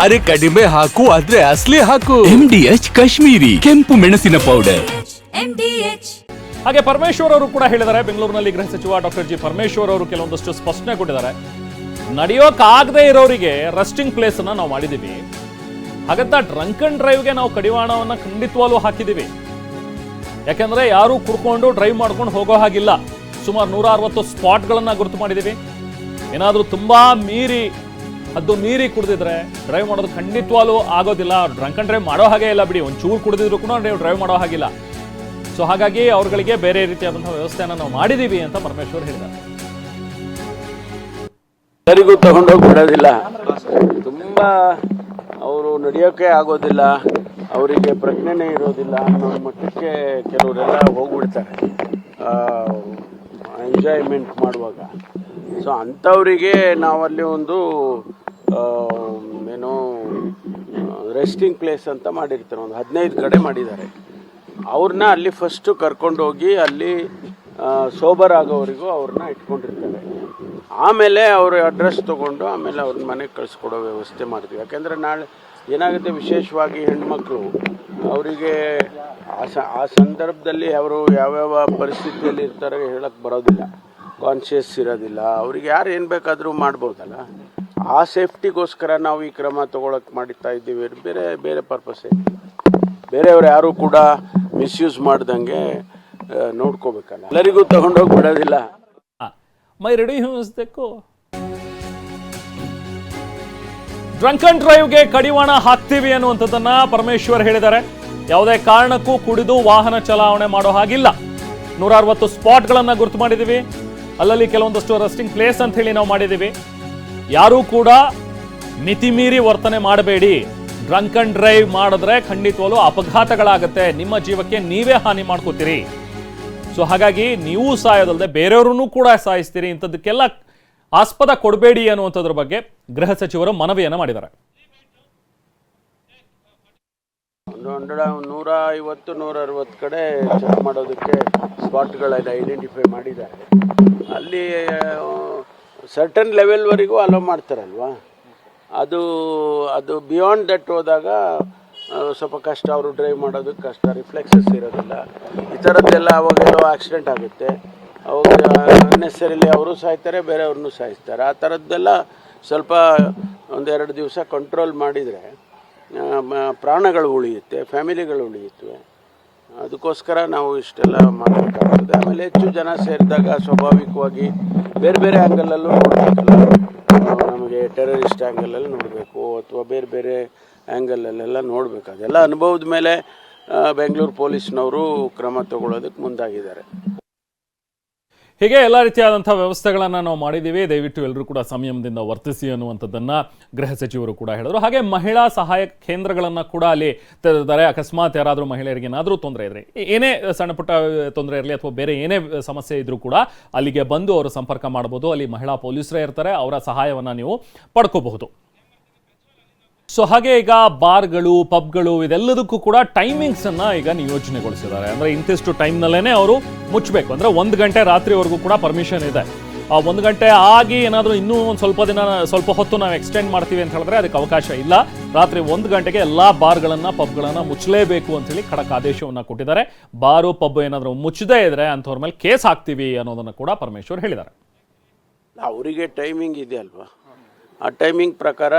ಅರೆ ಕಡಿಮೆ ಹಾಕು ಆದ್ರೆ ಅಸಲಿ ಹಾಕು. MDH ಕಾಶ್ಮೀರಿ ಕೆಂಪು ಮೆಣಸಿನ ಪೌಡರ್. ಹಾಗೆ ಪರಮೇಶ್ವರ್ ಅವರು ಕೂಡ ಹೇಳಿದ್ದಾರೆ. ಬೆಂಗಳೂರಿನಲ್ಲಿ ಗೃಹ ಸಚಿವ ಡಾಕ್ಟರ್ ಜಿ ಪರಮೇಶ್ವರ್ ಅವರು ಕೆಲವೊಂದಷ್ಟು ಸ್ಪಷ್ಟನೆ ಕೊಟ್ಟಿದ್ದಾರೆ. ನಡೆಯೋಕ್ಕಾಗದೇ ಇರೋರಿಗೆ ರೆಸ್ಟಿಂಗ್ ಪ್ಲೇಸ್ ಅನ್ನ ನಾವು ಮಾಡಿದೀವಿ. ಹಾಗಂತ ಡ್ರಂಕ್ ಅಂಡ್ ಡ್ರೈವ್ಗೆ ನಾವು ಕಡಿವಾಣವನ್ನ ಖಂಡಿತವಾಗ್ಲೂ ಹಾಕಿದೀವಿ. ಯಾಕಂದ್ರೆ ಯಾರು ಕುಡ್ಕೊಂಡು ಡ್ರೈವ್ ಮಾಡ್ಕೊಂಡು ಹೋಗೋ ಹಾಗಿಲ್ಲ. ಸುಮಾರು 160 ಸ್ಪಾಟ್ಗಳನ್ನ ಗುರುತು ಮಾಡಿದೀವಿ. ಏನಾದ್ರೂ ತುಂಬಾ ಮೀರಿ ಕುಡಿದಿದ್ರೆ ಡ್ರೈವ್ ಮಾಡೋದು ಖಂಡಿತವಾಗ್ಲೂ ಆಗೋದಿಲ್ಲ. ಡ್ರಂಕ್ ಅಂಡ್ ಡ್ರೈವ್ ಮಾಡೋ ಹಾಗೆ ಇಲ್ಲ ಬಿಡಿ, ಒಂಚೂರು ಕುಡಿದಿದ್ರು ಕೂಡ ನೀವು ಡ್ರೈವ್ ಮಾಡೋ ಹಾಗಿಲ್ಲ. ಸೊ ಹಾಗಾಗಿ ಅವ್ರಗಳಿಗೆ ಬೇರೆ ರೀತಿಯಾದಂತಹ ವ್ಯವಸ್ಥೆಯನ್ನ ನಾವು ಮಾಡಿದೀವಿ ಅಂತ ಪರಮೇಶ್ವರ್ ಹೇಳಿದ್ದಾರೆ. ಎಲ್ಲರಿಗೂ ತಗೊಂಡೋಗಿ ಬಿಡೋದಿಲ್ಲ. ತುಂಬಾ ಅವರು ನಡೆಯೋಕೆ ಆಗೋದಿಲ್ಲ, ಅವರಿಗೆ ಪ್ರಜ್ಞೆನೇ ಇರೋದಿಲ್ಲ ಅನ್ನೋ ಮಟ್ಟಕ್ಕೆ ಕೆಲವರೆಲ್ಲ ಹೋಗ್ಬಿಡ್ತಾರೆ ಎಂಜಾಯ್ಮೆಂಟ್ ಮಾಡುವಾಗ. ಸೊ ಅಂಥವರಿಗೆ ನಾವಲ್ಲಿ ಒಂದು ಏನೋ ರೆಸ್ಟಿಂಗ್ ಪ್ಲೇಸ್ ಅಂತ ಮಾಡಿರ್ತಾರೆ. ಒಂದು 15 ಕಡೆ ಮಾಡಿದ್ದಾರೆ. ಅವ್ರನ್ನ ಅಲ್ಲಿ ಫಸ್ಟು ಕರ್ಕೊಂಡೋಗಿ ಅಲ್ಲಿ ಸೋಬರ್ ಆಗೋವರೆಗೂ ಅವ್ರನ್ನ ಇಟ್ಕೊಂಡಿರ್ತಾರೆ. ಆಮೇಲೆ ಅವ್ರ ಅಡ್ರೆಸ್ ತೊಗೊಂಡು ಆಮೇಲೆ ಅವ್ರನ್ನ ಮನೆಗೆ ಕಳಿಸ್ಕೊಡೋ ವ್ಯವಸ್ಥೆ ಮಾಡ್ತೀವಿ. ಯಾಕೆಂದರೆ ನಾಳೆ ಏನಾಗುತ್ತೆ, ವಿಶೇಷವಾಗಿ ಹೆಣ್ಮಕ್ಳು ಅವರಿಗೆ ಆ ಸಂದರ್ಭದಲ್ಲಿ ಅವರು ಯಾವ್ಯಾವ ಪರಿಸ್ಥಿತಿಯಲ್ಲಿ ಇರ್ತಾರೆ ಹೇಳಕ್ಕೆ ಬರೋದಿಲ್ಲ, ಕಾನ್ಷಿಯಸ್ ಇರೋದಿಲ್ಲ. ಅವ್ರಿಗೆ ಯಾರು ಏನು ಬೇಕಾದರೂ ಮಾಡ್ಬೋದಲ್ಲ. ಆ ಸೇಫ್ಟಿಗೋಸ್ಕರ ನಾವು ಈ ಕ್ರಮ ತೊಗೊಳಕ್ಕೆ ಮಾಡ್ತಾ ಇದ್ದೀವಿ. ಬೇರೆ ಬೇರೆ ಪರ್ಪಸ್ಸೇ, ಬೇರೆಯವ್ರು ಯಾರು ಕೂಡ ಮಿಸ್ಯೂಸ್ ಮಾಡ್ದಂಗೆ ನೋಡ್ಕೋಬೇಕಲ್ಲ. ಎಲ್ಲರಿಗೂ ತಗೊಂಡೋಗಿ ಬಿಡೋದಿಲ್ಲ. ಮೈ ರೆಡಿ ಹಿಡಿಸ್ಬೇಕು. ಡ್ರಂಕ್ ಅಂಡ್ ಡ್ರೈವ್ಗೆ ಕಡಿವಾಣ ಹಾಕ್ತೀವಿ ಅನ್ನುವಂಥದ್ದನ್ನ ಪರಮೇಶ್ವರ್ ಹೇಳಿದ್ದಾರೆ. ಯಾವುದೇ ಕಾರಣಕ್ಕೂ ಕುಡಿದು ವಾಹನ ಚಲಾವಣೆ ಮಾಡೋ ಹಾಗಿಲ್ಲ. 160 ಸ್ಪಾಟ್ಗಳನ್ನ ಗುರುತು ಮಾಡಿದೀವಿ. ಅಲ್ಲಲ್ಲಿ ಕೆಲವೊಂದಷ್ಟು ರೆಸ್ಟಿಂಗ್ ಪ್ಲೇಸ್ ಅಂತ ಹೇಳಿ ನಾವು ಮಾಡಿದೀವಿ. ಯಾರೂ ಕೂಡ ಮಿತಿ ಮೀರಿ ವರ್ತನೆ ಮಾಡಬೇಡಿ. ಡ್ರಂಕ್ ಅಂಡ್ ಡ್ರೈವ್ ಮಾಡಿದ್ರೆ ಖಂಡಿತವಾಗ್ಲೂ ಅಪಘಾತಗಳಾಗುತ್ತೆ. ನಿಮ್ಮ ಜೀವಕ್ಕೆ ನೀವೇ ಹಾನಿ ಮಾಡ್ಕೋತೀರಿ. ಸೊ ಹಾಗಾಗಿ ನೀವು ಸಾಯೋದಲ್ಲದೆ ಬೇರೆಯವ್ರನ್ನೂ ಕೂಡ ಸಾಯಿಸ್ತೀರಿ. ಇಂಥದ್ದಕ್ಕೆಲ್ಲ ಆಸ್ಪದ ಕೊಡಬೇಡಿ ಅನ್ನುವಂಥದ್ರ ಬಗ್ಗೆ ಗೃಹ ಸಚಿವರು ಮನವಿಯನ್ನ ಮಾಡಿದ್ದಾರೆ. 150-160 ಕಡೆ ಚೆಕ್ ಮಾಡೋದಕ್ಕೆ ಸ್ಪಾಟ್ಗಳನ್ನು ಐಡೆಂಟಿಫೈ ಮಾಡಿದ್ದಾರೆ. ಅಲ್ಲಿ ಸರ್ಟನ್ ಲೆವೆಲ್ವರೆಗೂ ಅಲೋ ಮಾಡ್ತಾರಲ್ವಾ, ಅದು ಬಿಯಾಂಡ್ ದಟ್ ಹೋದಾಗ ಸ್ವಲ್ಪ ಕಷ್ಟ. ಅವರು ಡ್ರೈವ್ ಮಾಡೋದಕ್ಕೆ ಕಷ್ಟ, ರಿಫ್ಲೆಕ್ಸಸ್ ಇರೋದಿಲ್ಲ. ಈ ಥರದ್ದೆಲ್ಲ ಅವಾಗೆಲ್ಲೋ ಆಕ್ಸಿಡೆಂಟ್ ಆಗುತ್ತೆ. ಅವಾಗ ಅನ್ನೆಸರಿಲಿ ಅವರು ಸಾಯ್ತಾರೆ, ಬೇರೆಯವ್ರನ್ನೂ ಸಾಯಿಸ್ತಾರೆ. ಆ ಥರದ್ದೆಲ್ಲ ಸ್ವಲ್ಪ 1-2 ದಿವಸ ಕಂಟ್ರೋಲ್ ಮಾಡಿದರೆ ಪ್ರಾಣಗಳು ಉಳಿಯುತ್ತೆ, ಫ್ಯಾಮಿಲಿಗಳು ಉಳಿಯುತ್ತವೆ. ಅದಕ್ಕೋಸ್ಕರ ನಾವು ಇಷ್ಟೆಲ್ಲ ಮಾಡಬೇಕಾಗ್ತದೆ. ಆಮೇಲೆ ಹೆಚ್ಚು ಜನ ಸೇರಿದಾಗ ಸ್ವಾಭಾವಿಕವಾಗಿ ಬೇರೆ ಬೇರೆ ಆ್ಯಂಗಲಲ್ಲೂ ನೋಡಬೇಕಲ್ಲ. ನಮಗೆ ಟೆರರಿಸ್ಟ್ ಆ್ಯಂಗಲಲ್ಲಿ ನೋಡಬೇಕು ಅಥವಾ ಬೇರೆ ಬೇರೆ ಆ್ಯಂಗಲಲ್ಲೆಲ್ಲ ನೋಡಬೇಕು. ಅದೆಲ್ಲ ಅನುಭವದ ಮೇಲೆ ಬೆಂಗಳೂರು ಪೊಲೀಸ್ನವರು ಕ್ರಮ ತಗೊಳ್ಳೋದಕ್ಕೆ ಮುಂದಾಗಿದ್ದಾರೆ. ಹೀಗೆ ಎಲ್ಲ ರೀತಿಯಾದಂತಹ ವ್ಯವಸ್ಥೆಗಳನ್ನು ನಾವು ಮಾಡಿದ್ದೀವಿ. ದಯವಿಟ್ಟು ಎಲ್ಲರೂ ಕೂಡ ಸಂಯಮದಿಂದ ವರ್ತಿಸಿ ಅನ್ನುವಂಥದ್ದನ್ನು ಗೃಹ ಸಚಿವರು ಕೂಡ ಹೇಳಿದರು. ಹಾಗೆ ಮಹಿಳಾ ಸಹಾಯ ಕೇಂದ್ರಗಳನ್ನು ಕೂಡ ಅಲ್ಲಿ ತೆರೆದಿದ್ದಾರೆ. ಅಕಸ್ಮಾತ್ ಯಾರಾದರೂ ಮಹಿಳೆಯರಿಗೆ ಏನಾದರೂ ತೊಂದರೆ ಇದ್ದರೆ, ಏನೇ ಸಣ್ಣ ಪುಟ್ಟ ತೊಂದರೆ ಇರಲಿ ಅಥವಾ ಬೇರೆ ಏನೇ ಸಮಸ್ಯೆ ಇದ್ರೂ ಕೂಡ ಅಲ್ಲಿಗೆ ಬಂದು ಅವರು ಸಂಪರ್ಕ ಮಾಡಬಹುದು. ಅಲ್ಲಿ ಮಹಿಳಾ ಪೊಲೀಸರೇ ಇರ್ತಾರೆ, ಅವರ ಸಹಾಯವನ್ನು ನೀವು ಪಡ್ಕೋಬಹುದು. ಸೊ ಹಾಗೆ ಈಗ ಬಾರ್ಗಳು, ಪಬ್ಗಳು ಇದೆಲ್ಲದಕ್ಕೂ ಕೂಡ ಟೈಮಿಂಗ್ಸ್ ಅನ್ನ ಈಗ ನಿಯೋಜನೆಗೊಳಿಸಿದ್ದಾರೆ. ಅಂದ್ರೆ ಇಂತಿಷ್ಟು ಟೈಮ್ನಲ್ಲೇ ಅವರು ಮುಚ್ಚಬೇಕು. ಅಂದ್ರೆ 1 ಗಂಟೆ ರಾತ್ರಿವರೆಗೂ ಕೂಡ ಪರ್ಮಿಷನ್ ಇದೆ. ಆ 1 ಗಂಟೆ ಆಗಿ ಏನಾದರೂ ಇನ್ನೂ ಒಂದು ಸ್ವಲ್ಪ ಹೊತ್ತು ನಾವು ಎಕ್ಸ್ಟೆಂಡ್ ಮಾಡ್ತೀವಿ ಅಂತ ಹೇಳಿದ್ರೆ ಅದಕ್ಕೆ ಅವಕಾಶ ಇಲ್ಲ. ರಾತ್ರಿ 1 ಗಂಟೆಗೆ ಎಲ್ಲಾ ಬಾರ್ಗಳನ್ನ, ಪಬ್ಗಳನ್ನ ಮುಚ್ಚಲೇಬೇಕು ಅಂತ ಹೇಳಿ ಖಡಕ್ ಆದೇಶವನ್ನ ಕೊಟ್ಟಿದ್ದಾರೆ. ಬಾರು, ಪಬ್ ಏನಾದರೂ ಮುಚ್ಚದೇ ಇದ್ರೆ ಅಂಥವ್ರ ಮೇಲೆ ಕೇಸ್ ಹಾಕ್ತೀವಿ ಅನ್ನೋದನ್ನ ಕೂಡ ಪರಮೇಶ್ವರ್ ಹೇಳಿದ್ದಾರೆ. ಅವರಿಗೆ ಟೈಮಿಂಗ್ ಇದೆ ಅಲ್ವಾ, ಆ ಟೈಮಿಂಗ್ ಪ್ರಕಾರ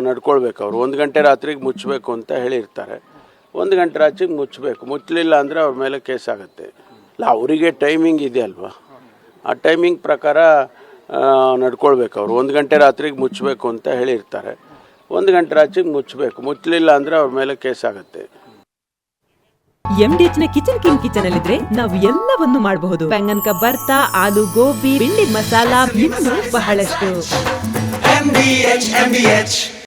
ನಡ್ಕೊಳ್ಬೇಕು. ಅವರು 1 ಗಂಟೆ ರಾತ್ರಿಗೆ ಮುಚ್ಚಬೇಕು ಅಂತ ಹೇಳಿರ್ತಾರೆ. 1 ಗಂಟೆ ರಾತ್ರಿಗೆ ಮುಚ್ಚಬೇಕು. ಮುಚ್ಚಲಿಲ್ಲ ಅಂದರೆ ಅವ್ರ ಮೇಲೆ ಕೇಸ್ ಆಗುತ್ತೆ. ಅವರಿಗೆ ಟೈಮಿಂಗ್ ಇದೆ ಅಲ್ವಾ, ಆ ಟೈಮಿಂಗ್ ಪ್ರಕಾರ ನಡ್ಕೊಳ್ಬೇಕು. ಅವರು 1 ಗಂಟೆ ರಾತ್ರಿಗೆ ಮುಚ್ಚಬೇಕು ಅಂತ ಹೇಳಿರ್ತಾರೆ. 1 ಗಂಟೆ ರಾತ್ರಿಗೆ ಮುಚ್ಚಬೇಕು. ಮುಚ್ಚಲಿಲ್ಲ ಅಂದರೆ ಅವ್ರ ಮೇಲೆ ಕೇಸ್ ಆಗುತ್ತೆ. MDH ನ ಕಿಚನ್ ಅಲ್ಲಿದ್ರೆ ನಾವು ಎಲ್ಲವನ್ನು ಮಾಡಬಹುದು. ಬೆಂಗನ್ ಕಾ ಭರ್ತಾ, ಆಲೂ ಗೋಬಿ, ಭಿಂಡಿ ಮಸಾಲಾ, ಇನ್ನೂ ಬಹಳಷ್ಟು. MDH